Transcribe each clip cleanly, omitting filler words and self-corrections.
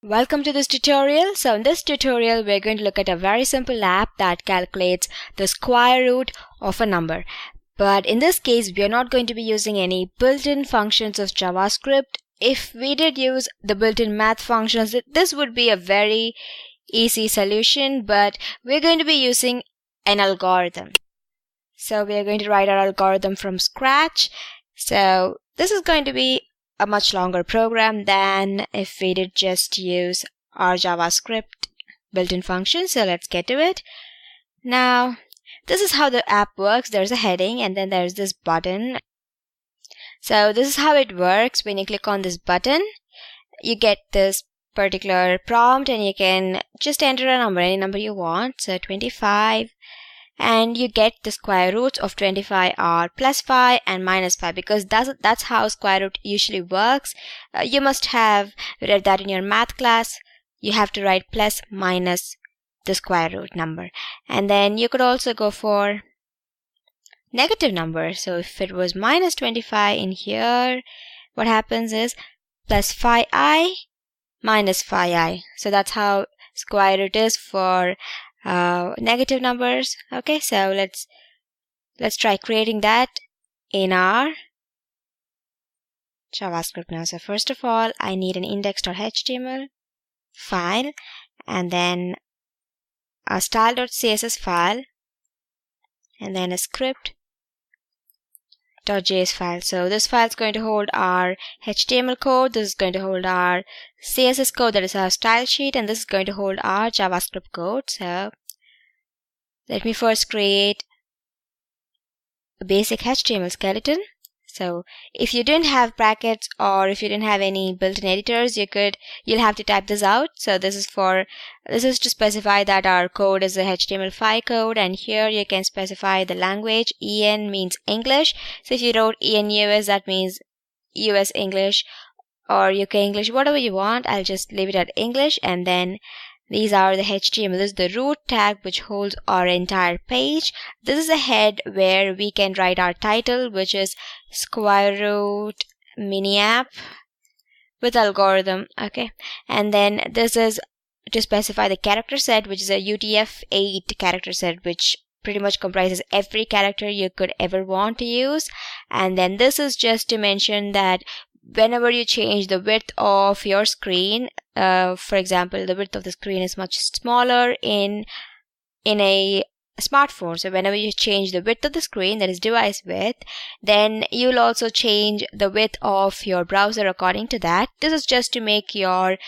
Welcome to this tutorial. So in this tutorial, we're going to look at a very simple app that calculates the square root of a number. But in this case, we are not going to be using any built-in functions of JavaScript. If we did use the built-in math functions, this would be a very easy solution, but we're going to be using an algorithm. So we are going to write our algorithm from scratch. So this is going to be a much longer program than if we did just use our JavaScript built-in function. So let's get to it. Now, this is how the app works. There's a heading and then there's this button. So this is how it works. When you click on this button, you get this particular prompt and you can just enter a number, any number you want. So 25. And you get the square roots of 25 are plus 5 and minus 5, because that's how square root usually works. You must have read that in your math class. You have to write plus minus the square root number. And then you could also go for negative number. So if it was minus 25 in here, what happens is plus 5i minus 5i. So that's how square root is for negative numbers. Okay, so let's try creating that in our JavaScript now. So first of all, I need an index.html file and then a style.css file and then a script.js file. So this file is going to hold our HTML code, this is going to hold our CSS code, that is our style sheet, and this is going to hold our JavaScript code. So let me first create a basic HTML skeleton. So if you didn't have brackets or if you didn't have any built-in editors, you'll have to type this out. So this is to specify that our code is a HTML5 code, and here you can specify the language. EN means English. So if you wrote EN US, that means US English or UK English, whatever you want. I'll just leave it at English, and then these are the HTML. This is the root tag which holds our entire page. This is a head where we can write our title, which is square root mini app with algorithm. Okay, and then this is to specify the character set, which is a UTF-8 character set, which pretty much comprises every character you could ever want to use. And then this is just to mention that whenever you change the width of your screen, for example, the width of the screen is much smaller in a smartphone. So whenever you change the width of the screen, that is device width, then you'll also change the width of your browser according to that. This is just to make your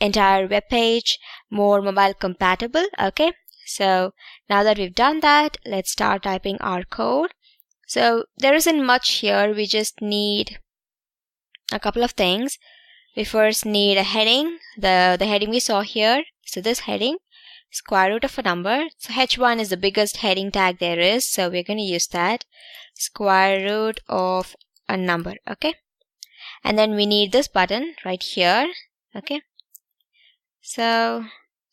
entire web page more mobile compatible. Okay, so now that we've done that, let's start typing our code. So there isn't much here. We just need a couple of things. We first need a heading, the heading we saw here. So this heading, square root of a number. So h1 is the biggest heading tag there is, so we're going to use that, square root of a number. Okay, and then we need this button right here. Okay, so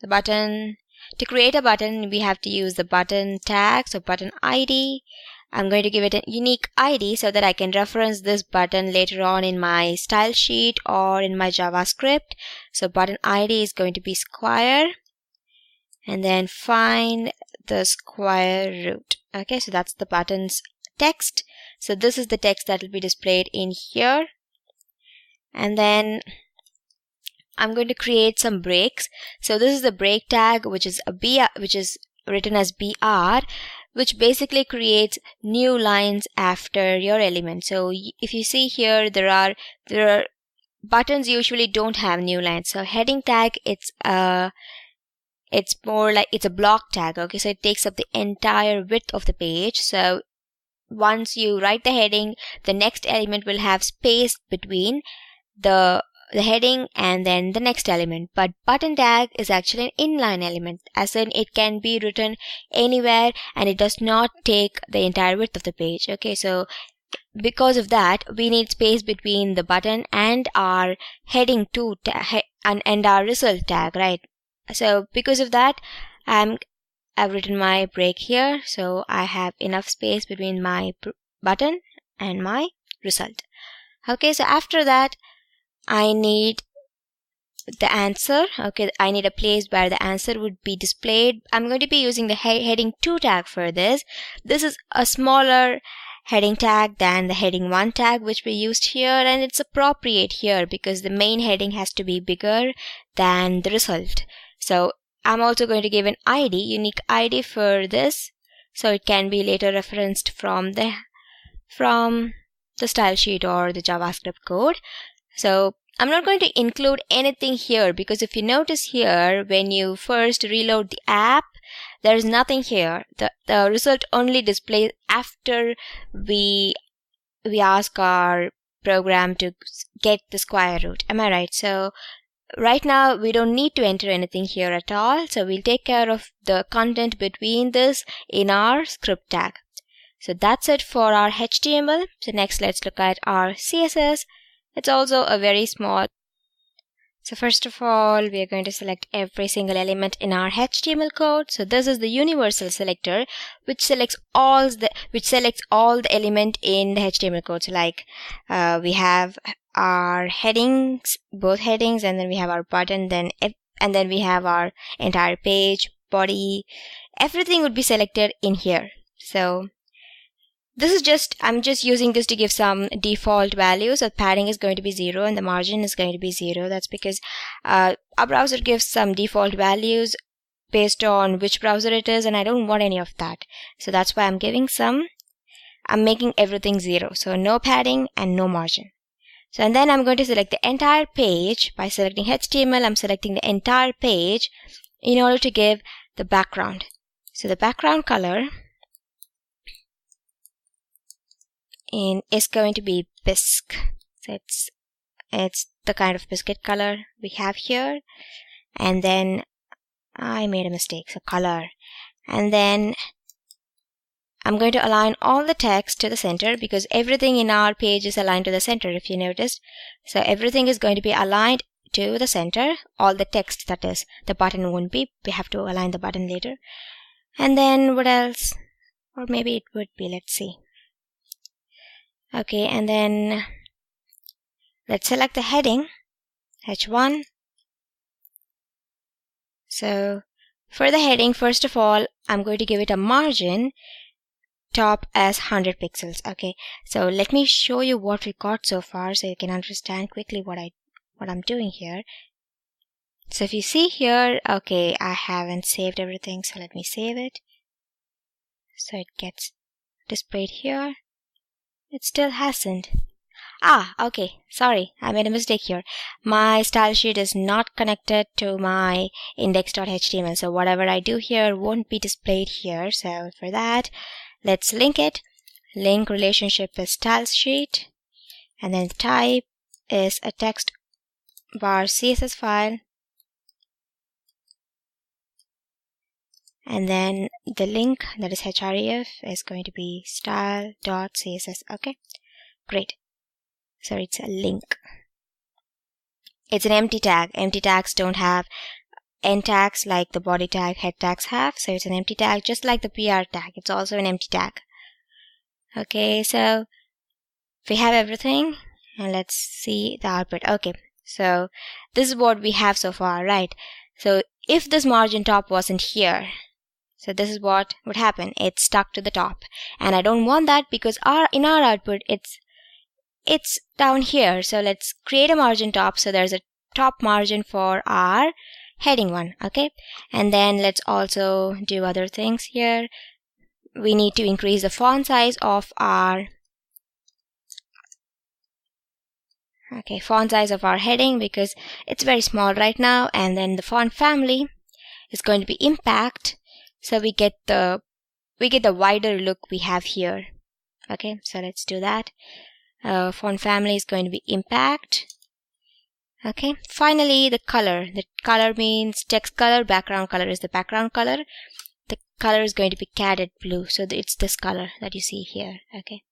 the button, to create a button, we have to use the button tag, so button ID. I'm going to give it a unique ID so that I can reference this button later on in my style sheet or in my JavaScript. So button ID is going to be square, and then find the square root. Okay, so that's the button's text. So this is the text that will be displayed in here. And then I'm going to create some breaks. So this is the break tag, which is written as BR, which basically creates new lines after your element. So if you see here, there are buttons usually don't have new lines. So heading tag, it's more like it's a block tag. Okay, so it takes up the entire width of the page. So once you write the heading, the next element will have space between the heading and then the next element. But button tag is actually an inline element, as in it can be written anywhere and it does not take the entire width of the page. Okay, so because of that, we need space between the button and our heading 2 and our result tag, right? So because of that, I've written my break here, so I have enough space between my button and my result. Okay, so after that, I need the answer. Okay, I need a place where the answer would be displayed. I'm going to be using the heading 2 tag for this. This is a smaller heading tag than the heading 1 tag which we used here, and it's appropriate here because the main heading has to be bigger than the result. So I'm also going to give an ID, unique ID for this, so it can be later referenced from the style sheet or the JavaScript code. So I'm not going to include anything here because if you notice here, when you first reload the app, there's nothing here. The result only displays after we ask our program to get the square root. Am I right? So right now we don't need to enter anything here at all. So we'll take care of the content between this in our script tag. So that's it for our HTML. So next let's look at our CSS. It's also a very small. So first of all, we are going to select every single element in our HTML code. So this is the universal selector, which selects all the element in the HTML code. So like we have our headings, both headings, and then we have our button, and then we have our entire page, body. Everything would be selected in here. So this is I'm just using this to give some default values. So padding is going to be 0 and the margin is going to be 0. That's because our browser gives some default values based on which browser it is, and I don't want any of that. So that's why I'm making everything 0. So no padding and no margin. So and then I'm going to select the entire page. By selecting HTML, I'm selecting the entire page in order to give the background. So the background color is going to be bisque. So it's the kind of biscuit color we have here. And then I made a mistake, so color. And then I'm going to align all the text to the center because everything in our page is aligned to the center, if you noticed. So everything is going to be aligned to the center. All the text, that is, the button won't be. We have to align the button later. And then what else? Or maybe it would be, let's see. Okay, and then let's select the heading, H1. So for the heading, first of all, I'm going to give it a margin top as 100 pixels. Okay, so let me show you what we got so far so you can understand quickly what I'm doing here. So if you see here, okay, I haven't saved everything, so let me save it. So it gets displayed here. It still hasn't. Okay, sorry, I made a mistake here. My style sheet is not connected to my index.html, so whatever I do here won't be displayed here. So for that, let's link it. Link relationship is style sheet, and then type is a text bar CSS file, and then the link, that is href, is going to be style.css. Okay, great. So it's a link. It's an empty tag. Empty tags don't have end tags like the body tag, head tags have. So it's an empty tag, just like the PR tag. It's also an empty tag. Okay, so we have everything, and let's see the output. Okay, so this is what we have so far, right? So if this margin top wasn't here, so this is what would happen. It's stuck to the top, and I don't want that because in our output it's down here. So let's create a margin top. So there's a top margin for our heading one. Okay, and then let's also do other things here. We need to increase the font size of our heading because it's very small right now. And then the font family is going to be impact, so we get the wider look we have here. Okay, so let's do that. Font family is going to be impact. Okay, finally the color. The color means text color, background color is the background color. The color is going to be caded blue, so it's this color that you see here. Okay,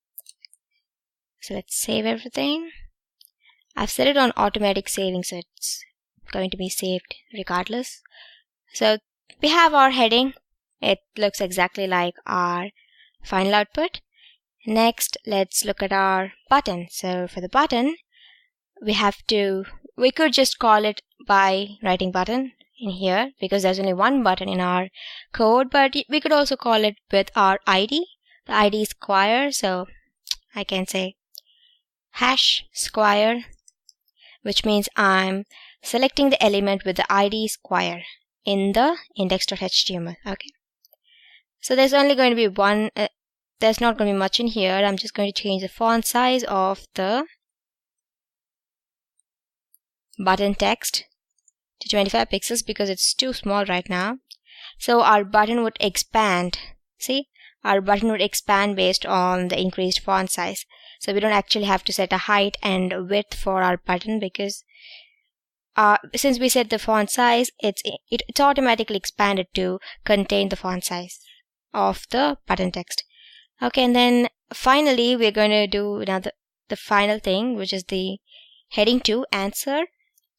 so let's save everything. I've set it on automatic saving, so it's going to be saved regardless. So we have our heading. It looks exactly like our final output. Next, let's look at our button. So for the button, we have to we could just call it by writing button in here because there's only one button in our code, but we could also call it with our ID. The ID is square, so I can say hash square, which means I'm selecting the element with the ID square in the index.html. Okay, so there's only going to be one, there's not going to be much in here. I'm just going to change the font size of the button text to 25 pixels because it's too small right now. So our button would expand. See, our button would expand based on the increased font size. So we don't actually have to set a height and width for our button because since we set the font size, it's automatically expanded to contain the font size of the button text. Okay, and then finally we're going to do now the final thing, which is the heading 2 answer.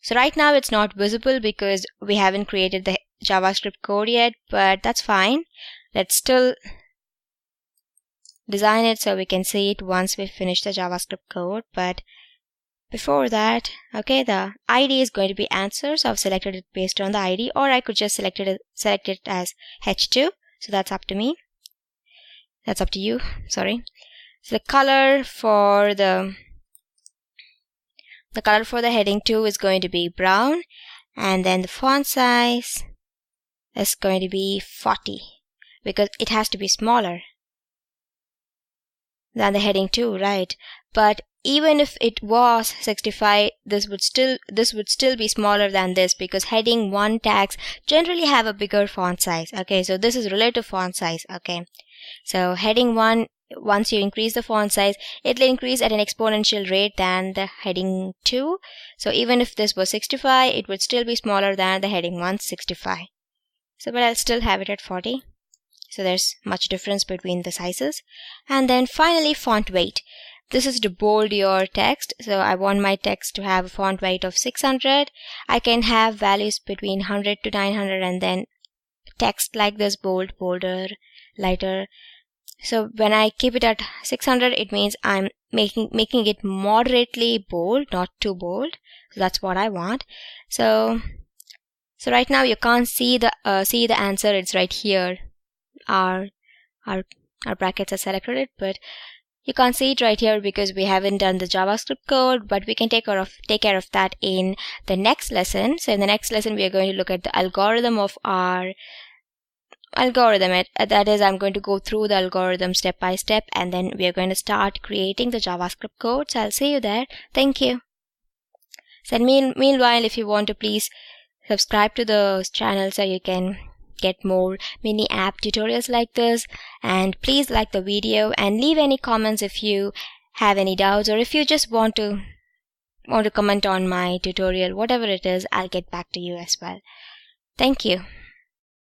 So right now it's not visible because we haven't created the JavaScript code yet, but that's fine. Let's still design it so we can see it once we finish the JavaScript code. But before that, okay, the ID is going to be answer, so I've selected it based on the ID, or I could just select it as h2. So that's up to me. That's up to you. Sorry. So the color for the heading 2 is going to be brown, and then the font size is going to be 40 because it has to be smaller than the heading 2, right? But even if it was 65, this would still be smaller than this because heading 1 tags generally have a bigger font size. Okay, so this is relative font size. Okay, so heading 1, once you increase the font size, it'll increase at an exponential rate than the heading 2. So even if this was 65, it would still be smaller than the heading 1 65. So but I'll still have it at 40. So there's much difference between the sizes. And then finally, font weight. This is to bold your text. So I want my text to have a font weight of 600. I can have values between 100 to 900 and then text like this: bold, bolder, lighter. So when I keep it at 600, it means I'm making it moderately bold, not too bold. So that's what I want. So right now you can't see the answer. It's right here. Our brackets are selected, but you can't see it right here because we haven't done the JavaScript code, but we can take care of that in the next lesson. So in the next lesson, we are going to look at the algorithm of our algorithm. That is, I'm going to go through the algorithm step by step, and then we are going to start creating the JavaScript code. So I'll see you there. Thank you. So meanwhile, if you want to, please subscribe to the channel so you can get more mini app tutorials like this, and please like the video and leave any comments if you have any doubts, or if you just want to comment on my tutorial, whatever it is, I'll get back to you as well. Thank you.